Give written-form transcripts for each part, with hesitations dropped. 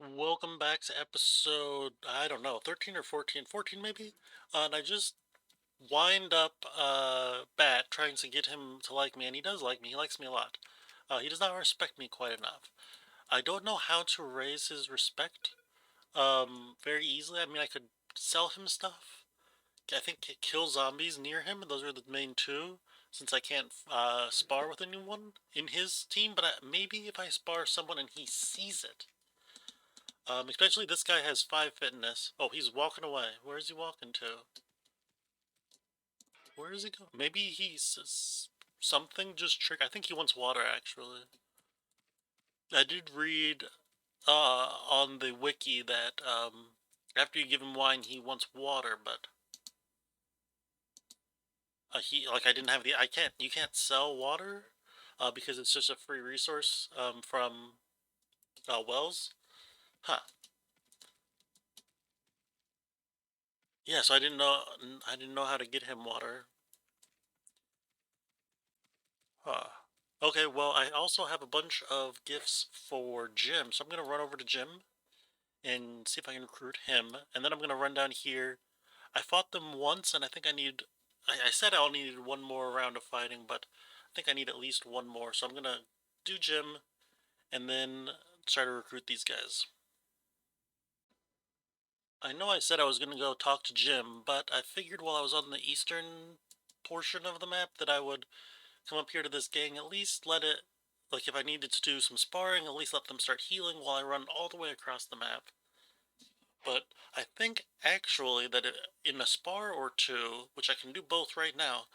Welcome back to episode, I don't know, 13 or 14, 14 maybe? And I just wind up Bat trying to get him to like me, and he does like me. He likes me a lot. He does not respect me quite enough. I don't know how to raise his respect very easily. I mean, I could sell him stuff. I think kill zombies near him. Those are the main two, since I can't spar with anyone in his team. But maybe if I spar someone and he sees it. Especially this guy has 5 fitness. Oh, he's walking away. Where is he walking to? Where is he going? Maybe he's something just trick. I think he wants water, actually. I did read on the wiki that after you give him wine, he wants water, but I didn't have you can't sell water because it's just a free resource from wells. Huh. Yeah, so I didn't know how to get him water. Huh. Okay, well, I also have a bunch of gifts for Jim, so I'm gonna run over to Jim and see if I can recruit him, and then I'm gonna run down here. I fought them once, and I think I said I'll need one more round of fighting, but I think I need at least one more, so I'm gonna do Jim, and then try to recruit these guys. I know I said I was gonna go talk to Jim, but I figured while I was on the eastern portion of the map that I would come up here to this gang, at least let it, like if I needed to do some sparring, at least let them start healing while I run all the way across the map. But I think actually that in a spar or two, which I can do both right now,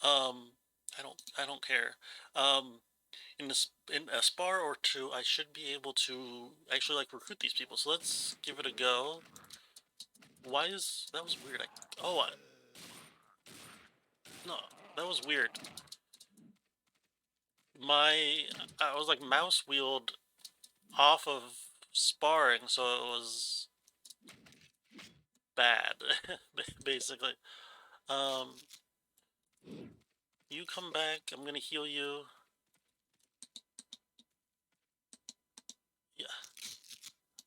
um, I don't care. Um, in a spar or two, I should be able to actually like recruit these people. So let's give it a go. Why is that was weird? No, that was weird. My I was like mouse wheeled off of sparring, so it was bad, basically. Um, you come back. I'm gonna heal you. Yeah,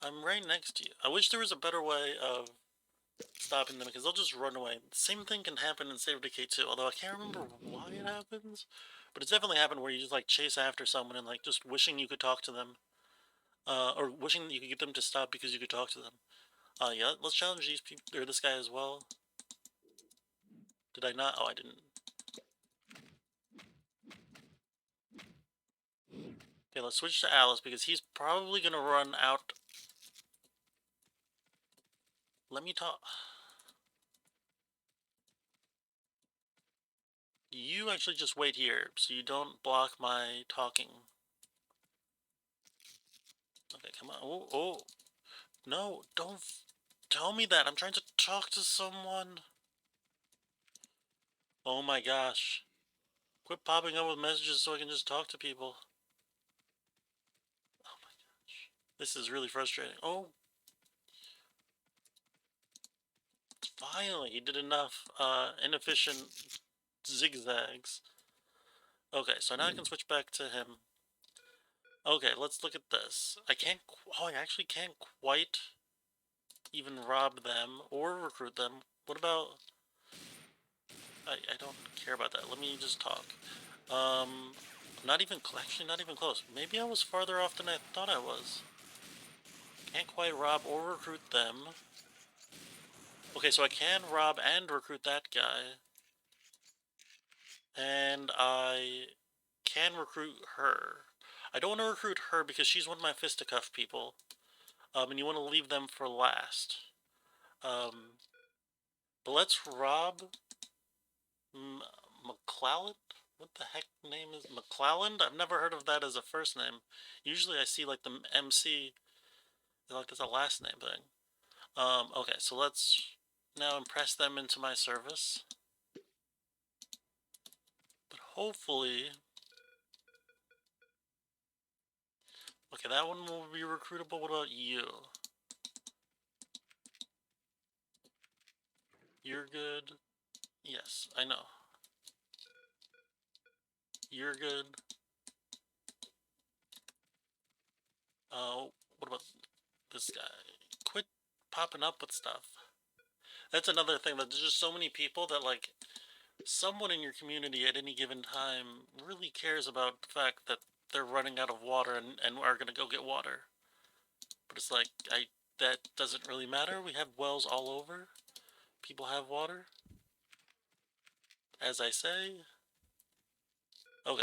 I'm right next to you. I wish there was a better way of stopping them because they'll just run away. The same thing can happen in Save Decay too, although I can't remember why it happens. But it's definitely happened where you just like chase after someone and like just wishing you could talk to them, or wishing that you could get them to stop because you could talk to them. Yeah, let's challenge these people or this guy as well. Did I not? Oh, I didn't. Okay, let's switch to Alice because he's probably gonna run out. Let me talk. You actually just wait here so you don't block my talking. Okay, come on. Oh, oh. No, don't tell me that. I'm trying to talk to someone. Oh my gosh. Quit popping up with messages so I can just talk to people. Oh my gosh. This is really frustrating. Oh, finally, he did enough inefficient zigzags. Okay, so now I can switch back to him. Okay, let's look at this. Oh, I actually can't quite even rob them or recruit them. What about, I don't care about that. Let me just talk. Um, actually not even close. Maybe I was farther off than I thought I was. Can't quite rob or recruit them. Okay, so I can rob and recruit that guy. And I can recruit her. I don't want to recruit her because she's one of my fisticuff people. And you want to leave them for last. Um, but let's rob McClellan? What the heck name is McClelland? I've never heard of that as a first name. Usually I see like the MC, like that's a last name thing. Okay, so let's now impress them into my service. But hopefully... Okay, that one will be recruitable. What about you? You're good. Yes, I know. You're good. What about this guy. Quit popping up with stuff. That's another thing, that there's just so many people that, like, someone in your community at any given time really cares about the fact that they're running out of water and are gonna go get water. But it's like, that doesn't really matter. We have wells all over. People have water. As I say. Okay,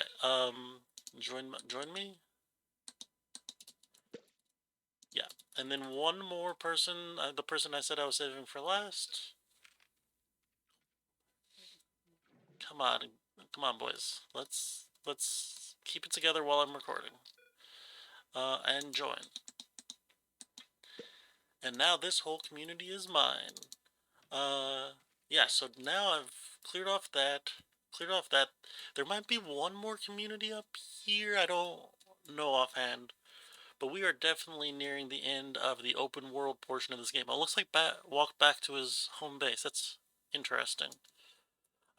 join me? Yeah. And then one more person, the person I said I was saving for last. Come on, come on, boys. Let's keep it together while I'm recording. And join. And now this whole community is mine. Yeah, so now I've cleared off that. There might be one more community up here. I don't know offhand. But we are definitely nearing the end of the open world portion of this game. It looks like walk back to his home base. That's interesting.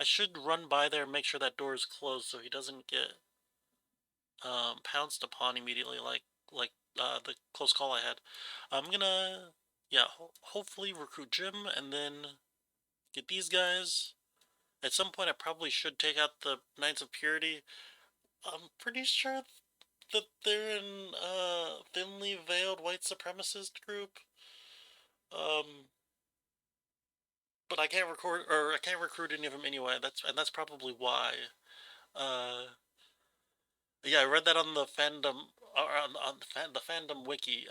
I should run by there and make sure that door is closed so he doesn't get pounced upon immediately, like the close call I had. I'm gonna, yeah, hopefully recruit Jim and then get these guys. At some point, I probably should take out the Knights of Purity. I'm pretty sure that they're in thinly veiled white supremacist group. Um, but I can't I can't recruit any of them anyway. That's probably why. Uh, yeah, I read that on the fandom, the fandom wiki.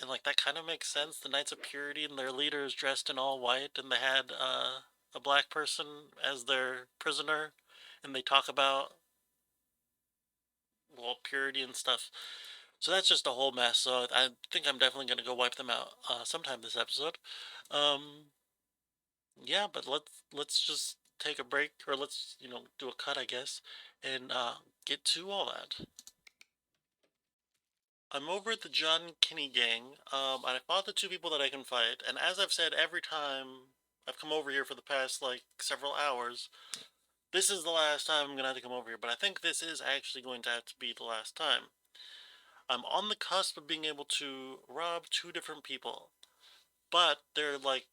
And like that kind of makes sense. The Knights of Purity and their leaders dressed in all white, and they had a black person as their prisoner, and they talk about, well, purity and stuff. So that's just a whole mess. So I think I'm definitely gonna go wipe them out sometime this episode. Um, yeah, but let's just take a break, or let's do a cut, I guess, and get to all that. I'm over at the John Kinney gang. I fought the two people that I can fight, and as I've said every time I've come over here for the past like several hours, this is the last time I'm gonna have to come over here. But I think this is actually going to have to be the last time. I'm on the cusp of being able to rob two different people, but they're like,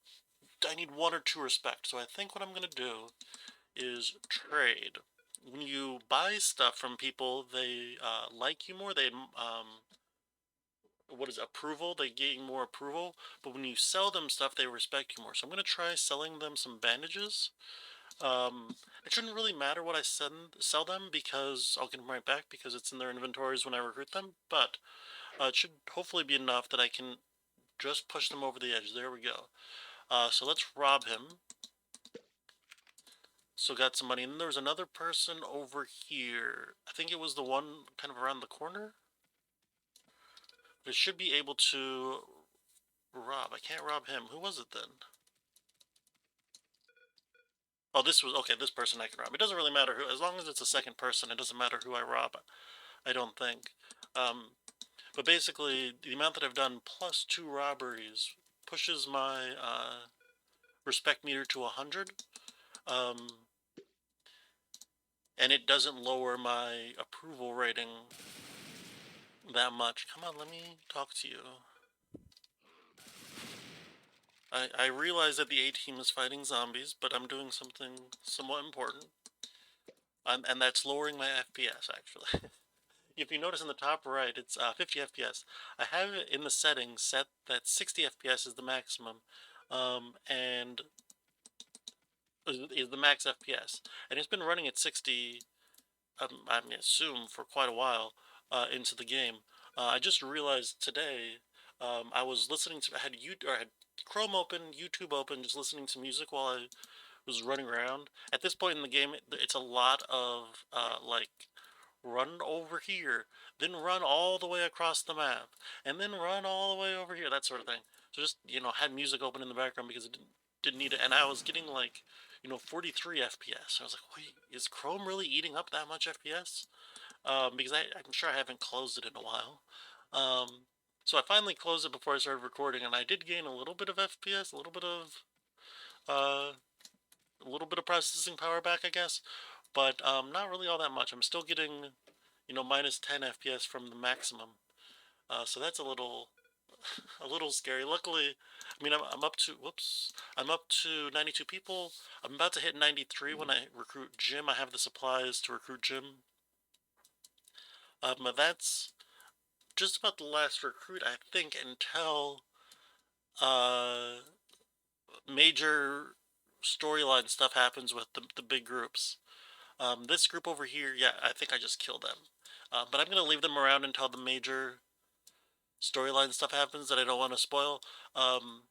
I need one or two respect. So I think what I'm gonna do is trade. When you buy stuff from people, they like you more. They what is it, approval? They gain more approval. But when you sell them stuff, they respect you more. So I'm gonna try selling them some bandages. It shouldn't really matter what I sell them because I'll get them right back because it's in their inventories when I recruit them. But it should hopefully be enough that I can just push them over the edge. There we go. So let's rob him. So got some money. And then there was another person over here. I think it was the one kind of around the corner. It should be able to rob. I can't rob him. Who was it then? Oh, this was, okay, this person I can rob. It doesn't really matter who, as long as it's a second person, it doesn't matter who I rob, I don't think. Um, but basically, the amount that I've done plus 2 robberies pushes my respect meter to 100. Um, and it doesn't lower my approval rating that much. Come on, let me talk to you. I realize that the A-team is fighting zombies, but I'm doing something somewhat important. And that's lowering my FPS, actually. If you notice in the top right, it's 50 FPS. I have it in the settings set that 60 FPS is the maximum, and is the max FPS. And it's been running at 60, I assume, for quite a while into the game. I just realized today, I was listening to, I had Chrome open, YouTube open, just listening to music while I was running around. At this point in the game, it's a lot of like, run over here, then run all the way across the map, and then run all the way over here, that sort of thing. So just, had music open in the background because it didn't need it, and I was getting like, 43 FPS. I was like, wait, is Chrome really eating up that much FPS? Because I'm sure I haven't closed it in a while. So I finally closed it before I started recording, and I did gain a little bit of FPS, uh, a little bit of processing power back, I guess, but not really all that much. I'm still getting, minus 10 FPS from the maximum. So that's a little a little scary. Luckily, I mean, I'm up to, whoops, I'm up to 92 people. I'm about to hit 93 when I recruit Jim. I have the supplies to recruit Jim. But that's just about the last recruit, I think, until uh, major storyline stuff happens with the big groups. This group over here, yeah, I think I just killed them. But I'm gonna leave them around until the major storyline stuff happens that I don't want to spoil. Um,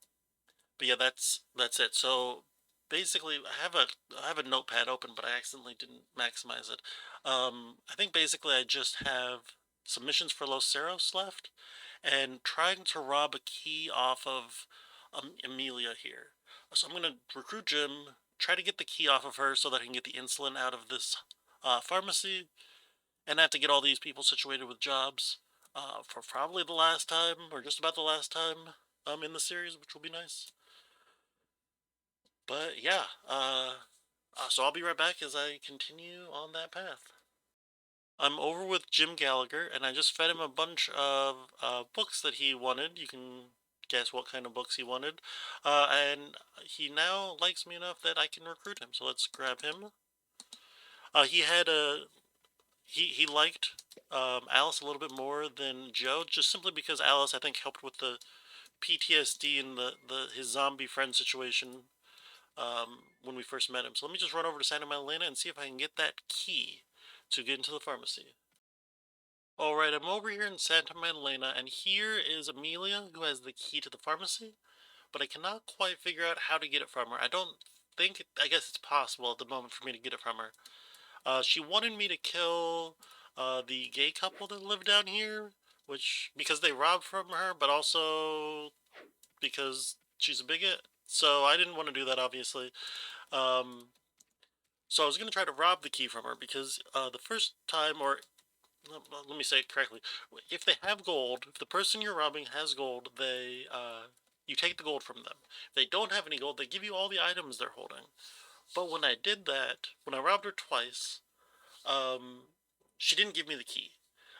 but yeah, that's it. So basically, I have a notepad open, but I accidentally didn't maximize it. I think basically I just have some missions for Los Ceros left, and trying to rob a key off of Amelia here. So I'm gonna recruit Jim, try to get the key off of her so that I can get the insulin out of this pharmacy, and I have to get all these people situated with jobs for probably the last time, or just about the last time in the series, which will be nice. But yeah, so I'll be right back as I continue on that path. I'm over with Jim Gallagher, and I just fed him a bunch of books that he wanted. You can guess what kind of books he wanted. And he now likes me enough that I can recruit him. So let's grab him. He had a he liked Alice a little bit more than Joe, just simply because Alice, I think, helped with the PTSD and the his zombie friend situation when we first met him. So let me just run over to Santa Madalena and see if I can get that key to get into the pharmacy. Alright, I'm over here in Santa Madalena, and here is Amelia, who has the key to the pharmacy, but I cannot quite figure out how to get it from her. I guess it's possible at the moment for me to get it from her. She wanted me to kill the gay couple that live down here, because they robbed from her, but also because she's a bigot. So I didn't want to do that, obviously. Um, so I was going to try to rob the key from her because the first time, or let me say it correctly, if they have gold, if the person you're robbing has gold, you take the gold from them. If they don't have any gold, they give you all the items they're holding. But when I did that, when I robbed her twice, um, she didn't give me the key.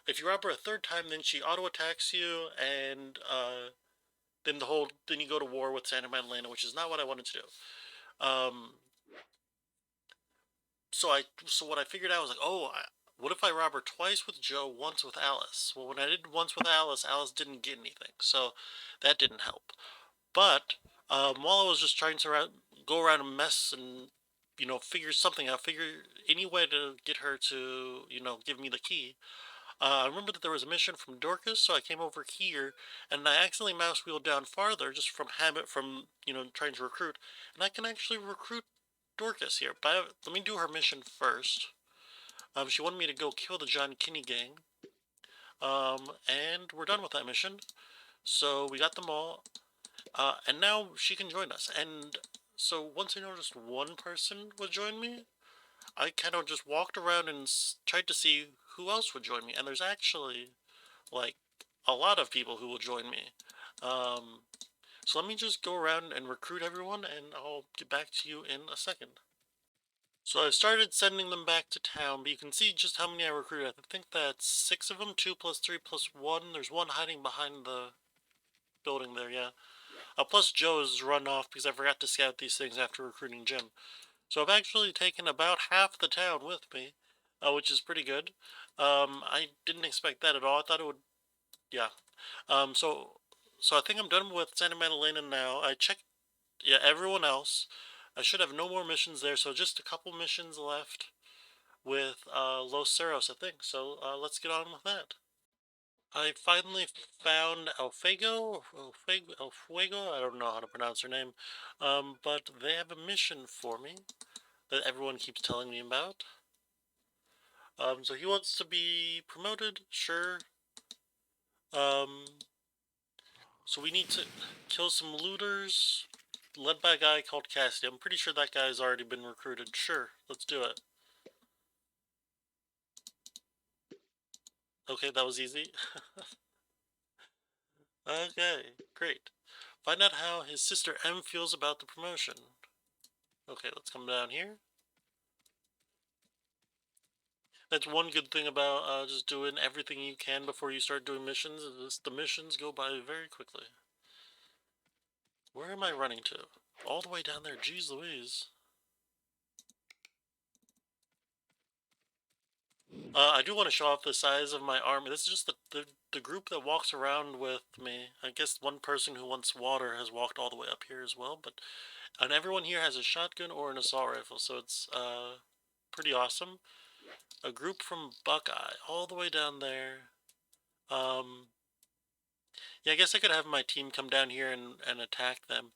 If you rob her a third time, then she auto attacks you, and then you go to war with Santa Madalena, which is not what I wanted to do. So what I figured out was like, what if I rob her twice with Joe, once with Alice? Well, when I did once with Alice, Alice didn't get anything, so that didn't help. But while I was just trying to go around and mess and figure something out, figure any way to get her to give me the key. I remember that there was a mission from Dorcas, so I came over here, and I accidentally mouse wheeled down farther, just from habit, from trying to recruit, and I can actually recruit Dorcas here. But let me do her mission first. She wanted me to go kill the John Kinney gang, and we're done with that mission. So we got them all, and now she can join us. And so once I noticed one person would join me, I kind of just walked around and tried to see who else would join me. And there's actually like a lot of people who will join me. Um, so let me just go around and recruit everyone, and I'll get back to you in a second. So I started sending them back to town, but you can see just how many I recruited. I think that's 6 of them, 2 plus 3 plus 1. There's one hiding behind the building there, yeah. Plus Joe's run off because I forgot to scout these things after recruiting Jim. So I've actually taken about half the town with me, which is pretty good. I didn't expect that at all. I thought it would, yeah. Um, so, so I think I'm done with Santa Madalena now. I checked, yeah, everyone else. I should have no more missions there, so just a couple missions left with Los Ceros, I think. So let's get on with that. I finally found El Fuego. I don't know how to pronounce her name, but they have a mission for me that everyone keeps telling me about. So he wants to be promoted, sure. Um, so we need to kill some looters, led by a guy called Cassidy. I'm pretty sure that guy's already been recruited. Sure, let's do it. Okay, that was easy. Okay, great. Find out how his sister M feels about the promotion. Okay, let's come down here. That's one good thing about just doing everything you can before you start doing missions, is the missions go by very quickly. Where am I running to? All the way down there, jeez Louise. I do want to show off the size of my army. This is just the group that walks around with me. I guess one person who wants water has walked all the way up here as well, but and everyone here has a shotgun or an assault rifle, so it's pretty awesome. A group from Buckeye all the way down there. Um, yeah, I guess I could have my team come down here and attack them.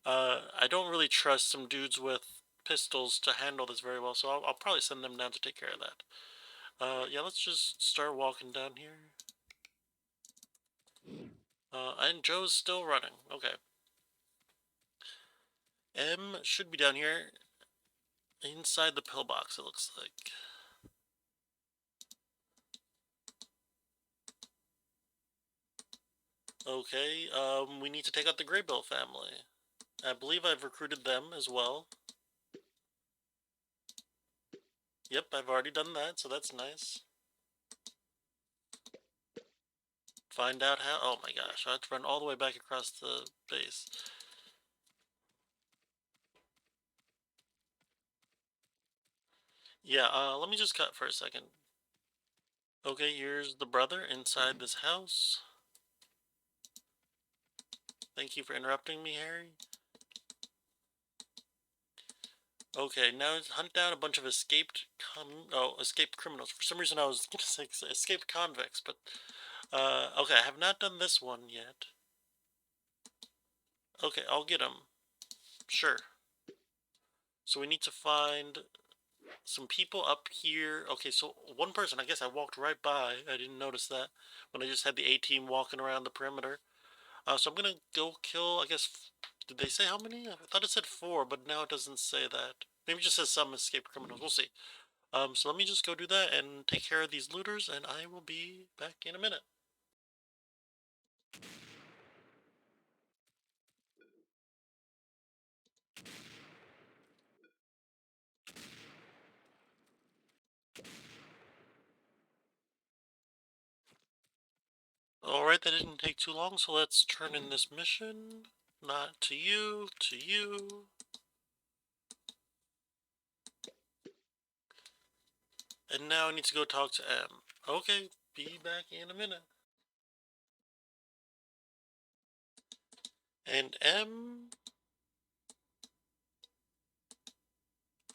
I don't really trust some dudes with pistols to handle this very well, so I'll probably send them down to take care of that. Yeah, let's just start walking down here. And Joe's still running. Okay. M should be down here inside the pillbox, it looks like. Okay, we need to take out the Graybill family. I believe I've recruited them as well. Yep, I've already done that, so that's nice. Find out how. Oh my gosh, I have to run all the way back across the base. Yeah, let me just cut for a second. Okay, here's the brother inside this house. Thank you for interrupting me, Harry. Okay, now hunt down a bunch of escaped escaped criminals. For some reason I was gonna say escaped convicts, but okay, I have not done this one yet. Okay, I'll get them. Sure. So we need to find some people up here. Okay, so one person, I guess I walked right by. I didn't notice that when I just had the A-team walking around the perimeter. So I'm gonna go kill, I guess, did they say how many? I thought it said 4, but now it doesn't say that. Maybe it just says some escaped criminals. We'll see. So let me just go do that and take care of these looters, and I will be back in a minute. Alright, that didn't take too long, so let's turn in this mission. Not to you, to you. And now I need to go talk to M. Okay, be back in a minute. And M,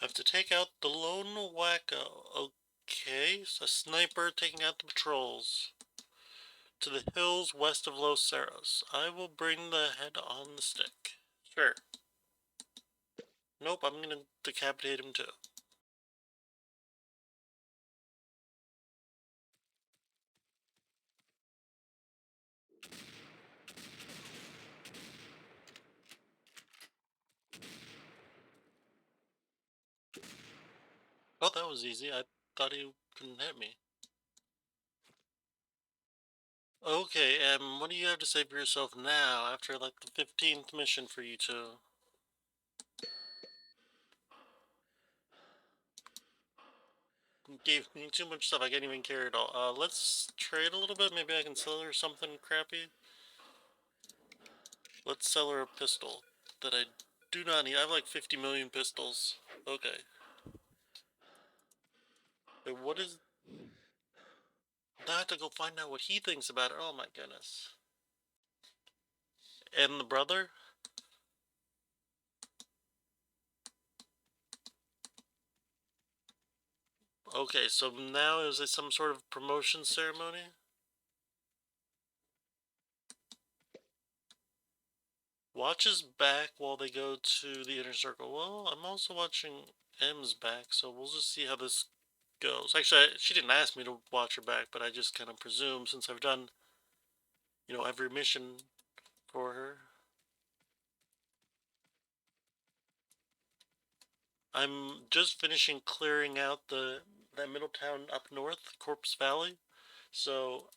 I have to take out the lone wacko. Okay, so a sniper taking out the patrols. To the hills west of Los Ceros. I will bring the head on the stick. Sure. Nope, I'm gonna decapitate him too. Oh, that was easy. I thought he couldn't hit me. Okay, what do you have to say for yourself now, after like the 15th mission for you two? You gave me too much stuff, I can't even carry it all. Let's trade a little bit, maybe I can sell her something crappy. Let's sell her a pistol that I do not need. I have like 50 million pistols. Okay. Wait, what is... Now I have to go find out what he thinks about it. Oh my goodness. And the brother? Okay, so now is it some sort of promotion ceremony? Watches back while they go to the inner circle. Well, I'm also watching M's back, so we'll just see how this goes. Actually, she didn't ask me to watch her back, but I just kind of presume since I've done, every mission for her. I'm just finishing clearing out that middle town up north, Corpse Valley. So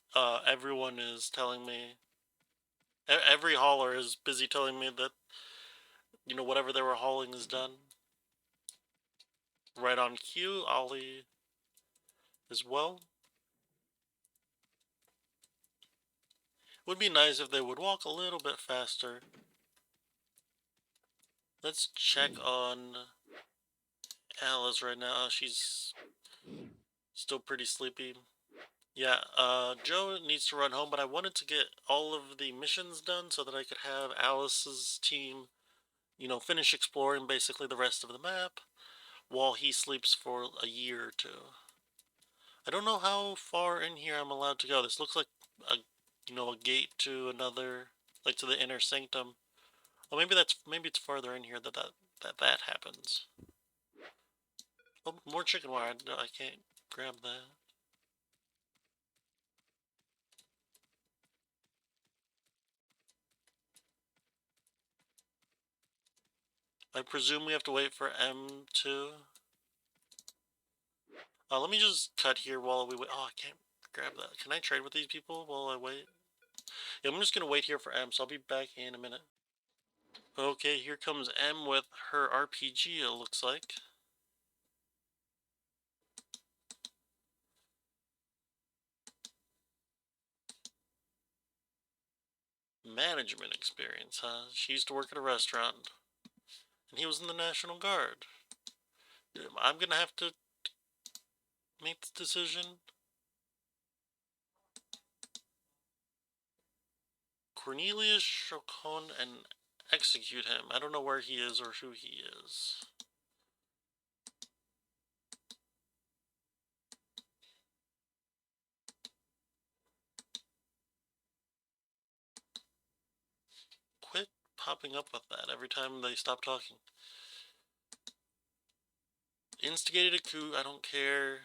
everyone is telling me, every hauler is busy telling me that whatever they were hauling is done. Right on cue, Ollie as well. Would be nice if they would walk a little bit faster. Let's check on Alice right now. She's still pretty sleepy. Yeah, Joe needs to run home, but I wanted to get all of the missions done so that I could have Alice's team, finish exploring basically the rest of the map while he sleeps for a year or two. I don't know how far in here I'm allowed to go. This looks like a gate to another, like to the inner sanctum. Oh, maybe it's farther in here that happens. Oh, more chicken wire. No, I can't grab that. I presume we have to wait for M2. Let me just cut here while we wait. Oh, I can't grab that. Can I trade with these people while I wait? Yeah, I'm just gonna wait here for M, so I'll be back in a minute. Okay, here comes M with her RPG, it looks like. Management experience, huh? She used to work at a restaurant. And he was in the National Guard. I'm gonna have to make this decision. Cornelius Chocon and execute him. I don't know where he is or who he is. Quit popping up with that every time they stop talking. Instigated a coup, I don't care.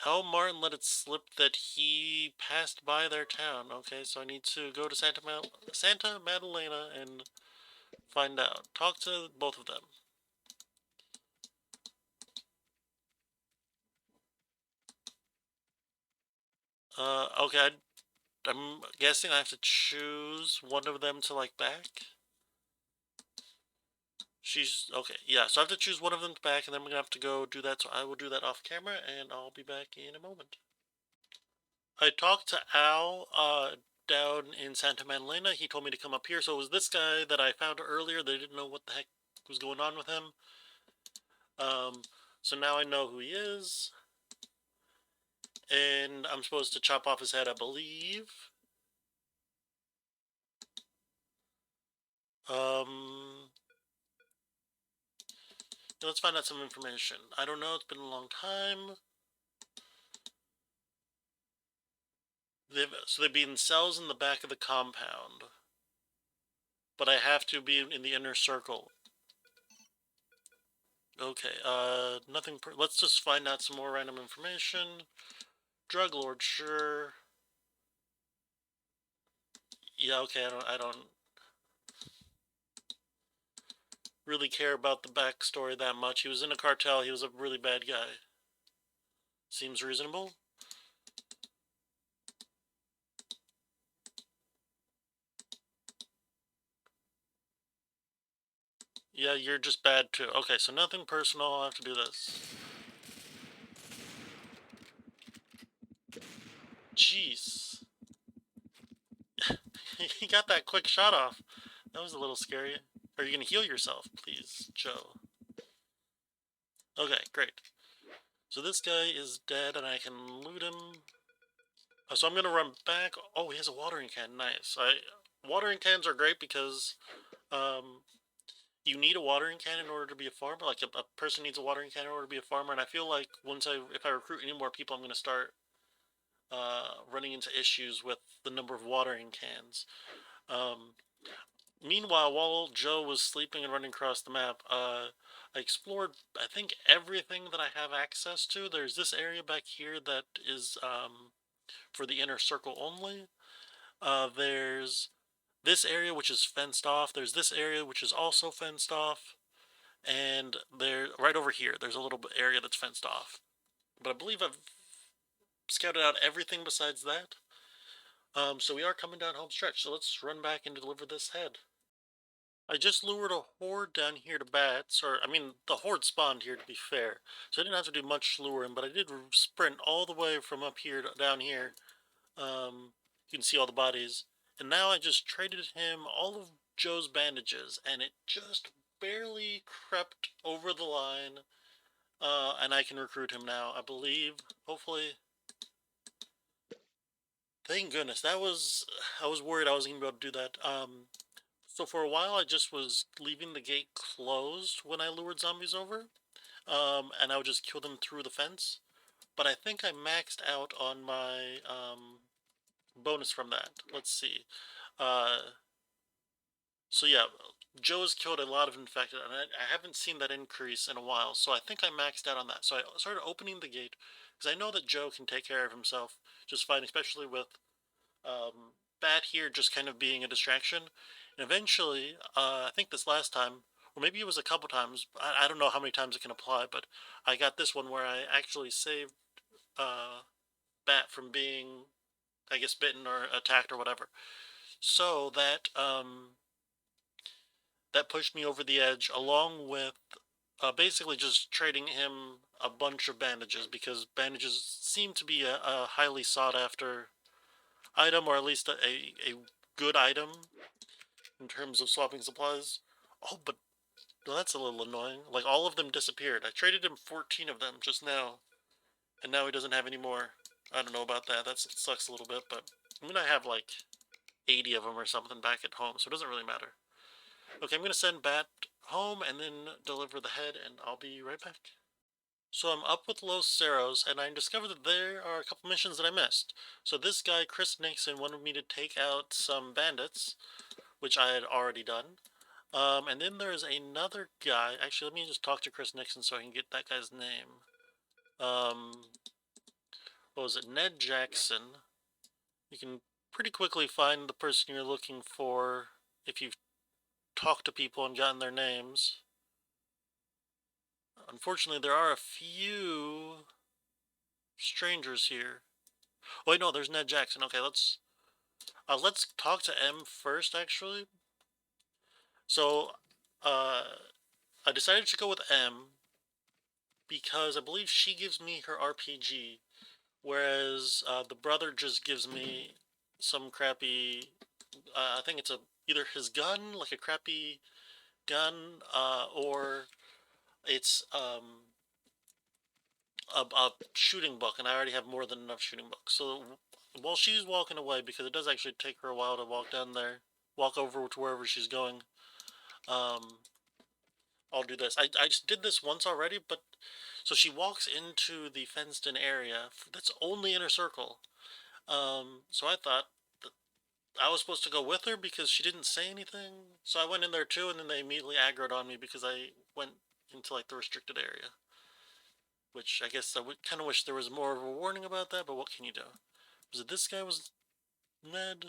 How Martin let it slip that he passed by their town. Okay, so I need to go to Santa Madalena and find out. Talk to both of them. Okay, I'm guessing I have to choose one of them to like back. She's okay, yeah, so I have to choose one of them to back, and then we're gonna have to go do that, so I will do that off camera, and I'll be back in a moment. I talked to Al, down in Santa Madalena. He told me to come up here, so it was this guy that I found earlier. They didn't know what the heck was going on with him. So now I know who he is, and I'm supposed to chop off his head, I believe. Um, let's find out some information. I don't know, it's been a long time. They'd be in cells in the back of the compound, but I have to be in the inner circle. Okay, nothing. Let's just find out some more random information. Drug lord, sure. Yeah, okay. I don't really care about the backstory that much. He was in a cartel. He was a really bad guy. Seems reasonable. Yeah, you're just bad too. Okay, so nothing personal. I'll have to do this. Jeez. He got that quick shot off. That was a little scary. Are you gonna heal yourself, please, Joe? Okay, great. So this guy is dead, and I can loot him. So I'm gonna run back. Oh, he has a watering can. Nice. Watering cans are great because um, you need a watering can in order to be a farmer. Like a person needs a watering can in order to be a farmer, and I feel like if I recruit any more people, I'm gonna start running into issues with the number of watering cans. Um, Meanwhile, while Joe was sleeping and running across the map, I explored, I think, everything that I have access to. There's this area back here that is for the inner circle only. There's this area which is fenced off. There's this area which is also fenced off. And right over here, there's a little bit area that's fenced off. But I believe I've scouted out everything besides that. So we are coming down home stretch. So let's run back and deliver this head. I just lured a horde down here to bats, or I mean, the horde spawned here to be fair, so I didn't have to do much luring, but I did sprint all the way from up here to down here. You can see all the bodies, and now I just traded him all of Joe's bandages, and it just barely crept over the line. And I can recruit him now, I believe. Hopefully. Thank goodness. I was worried I wasn't gonna be able to do that. So for a while I just was leaving the gate closed when I lured zombies over. And I would just kill them through the fence. But I think I maxed out on my bonus from that. Let's see. Uh, so yeah, Joe has killed a lot of infected, and I haven't seen that increase in a while. So I think I maxed out on that. So I started opening the gate because I know that Joe can take care of himself just fine, especially with um, Bat here just kind of being a distraction. And eventually, I think this last time, or maybe it was a couple times, I don't know how many times it can apply, but I got this one where I actually saved uh, Bat from being, I guess, bitten or attacked or whatever. So that pushed me over the edge, along with basically just trading him a bunch of bandages because bandages seem to be a highly sought after item, or at least a good item in terms of swapping supplies. Oh, but well, that's a little annoying. Like, all of them disappeared. I traded him 14 of them just now, and now he doesn't have any more. I don't know about that. That sucks a little bit, but I mean, I have like 80 of them or something back at home, so it doesn't really matter. Okay, I'm gonna send Bat home and then deliver the head, and I'll be right back. So I'm up with Los Ceros, and I discovered that there are a couple missions that I missed. So this guy, Chris Nixon, wanted me to take out some bandits, which I had already done. And then there's another guy. Actually, let me just talk to Chris Nixon so I can get that guy's name. Um, what was it? Ned Jackson. You can pretty quickly find the person you're looking for if you've talked to people and gotten their names. Unfortunately, there are a few strangers here. Oh, wait, no, there's Ned Jackson. Okay, let's talk to M first, actually. So, uh, I decided to go with M because I believe she gives me her RPG, whereas the brother just gives me some crappy. I think it's either his gun, like a crappy gun, or it's a shooting book, and I already have more than enough shooting books. So while she's walking away, because it does actually take her a while to walk down there, walk over to wherever she's going, um, I'll do this. I just did this once already, but so she walks into the fenced-in area that's only inner circle. So I thought that I was supposed to go with her because she didn't say anything. So I went in there too, and then they immediately aggroed on me because I went into like the restricted area. Which I guess I would kind of wish there was more of a warning about that, but what can you do? Was it this guy? Was Ned?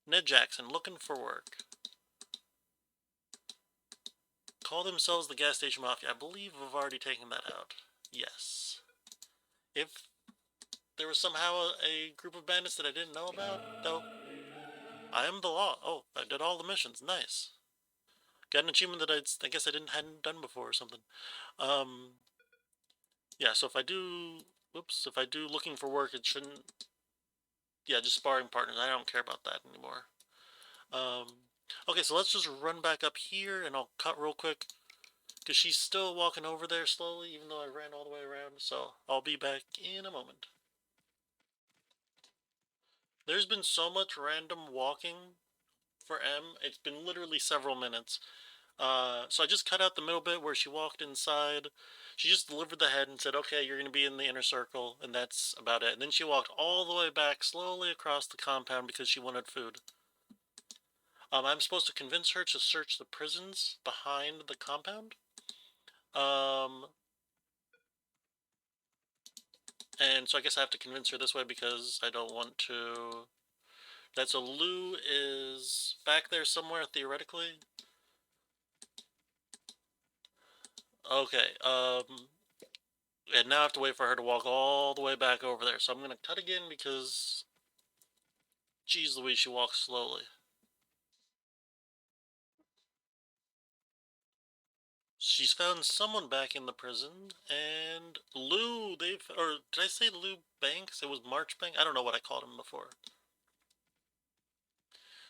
Ned Jackson, looking for work. Call themselves the Gas Station Mafia. I believe I've already taken that out. Yes. If there was somehow a group of bandits that I didn't know about, though, I am the law. Oh, I did all the missions. Nice. Got an achievement that I guess I hadn't done before or something. Um, yeah. So if I do, whoops, if I do looking for work, it shouldn't. Yeah, just sparring partners. I don't care about that anymore. Um, okay, so let's just run back up here, and I'll cut real quick because she's still walking over there slowly, even though I ran all the way around. So I'll be back in a moment. There's been so much random walking for M. It's been literally several minutes. So I just cut out the middle bit where she walked inside. She just delivered the head and said, okay, you're going to be in the inner circle, and that's about it. And then she walked all the way back slowly across the compound because she wanted food. I'm supposed to convince her to search the prisons behind the compound. Um, and so I guess I have to convince her this way because I don't want to. That's a Lou is back there somewhere theoretically. Okay. And now I have to wait for her to walk all the way back over there. So I'm gonna cut again because, geez Louise, she walks slowly. She's found someone back in the prison, and Lou, or did I say Lou Banks? It was Marchbank? I don't know what I called him before.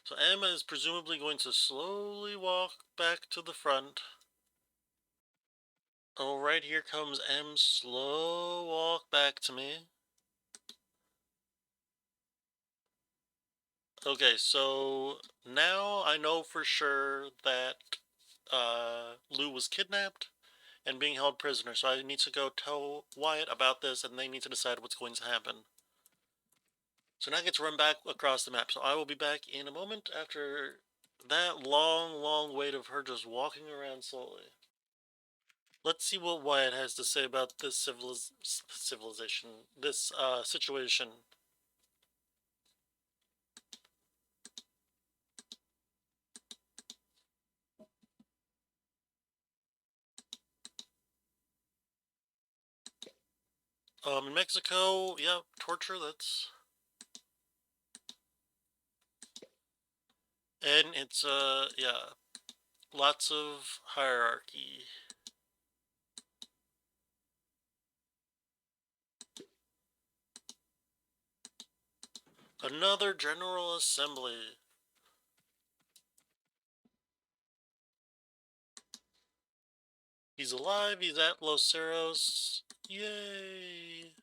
So Emma is presumably going to slowly walk back to the front. Oh, right, here comes M's slow walk back to me. Okay, so now I know for sure that Lou was kidnapped and being held prisoner, so I need to go tell Wyatt about this, and they need to decide what's going to happen. So now I get to run back across the map, so I will be back in a moment after that long wait of her just walking around slowly. Let's see what Wyatt has to say about this civilization, this situation. In Mexico, yeah, torture, and it's, yeah, lots of hierarchy. Another General Assembly. He's alive, he's at Los Ceros. Yay!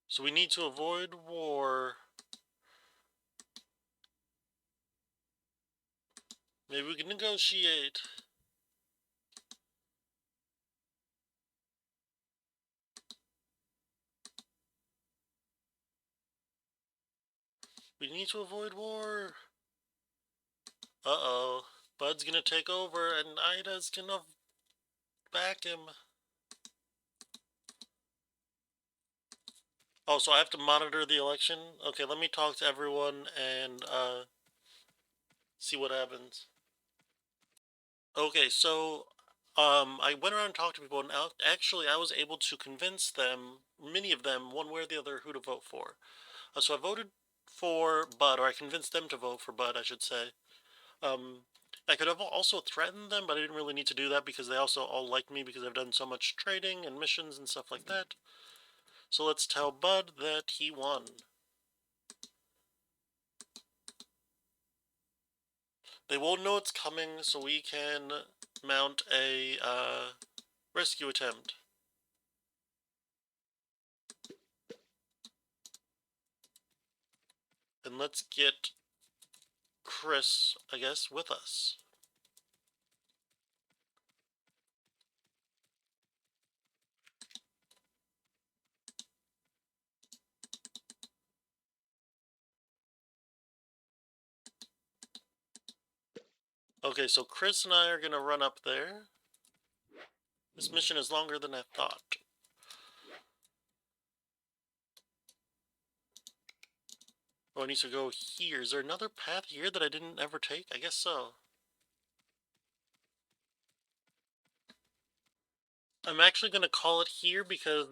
So we need to avoid war. Maybe we can negotiate. We need to avoid war. Uh-oh. Bud's gonna take over and Ida's gonna back him. Oh, so I have to monitor the election? Okay, let me talk to everyone and, see what happens. Okay, so, I went around and talked to people, and actually I was able to convince them, many of them, one way or the other, who to vote for. So I voted for Bud, or I convinced them to vote for Bud, I should say. Um, I could have also threatened them, but I didn't really need to do that because they also all like me because I've done so much trading and missions and stuff like that. So let's tell Bud that he won. They won't know it's coming, so we can mount a rescue attempt. And let's get Chris, I guess, with us. Okay, so Chris and I are gonna run up there. This mission is longer than I thought. Oh, I need to go here. Is there another path here that I didn't ever take? I guess so. I'm actually going to call it here because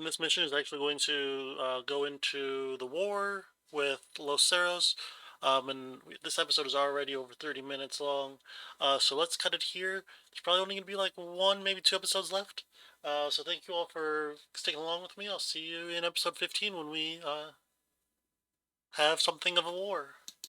this mission is actually going to go into the war with Los Ceros. And this episode is already over 30 minutes long. So let's cut it here. There's probably only going to be like one, maybe two episodes left. So thank you all for sticking along with me. I'll see you in episode 15 when we have something of a war.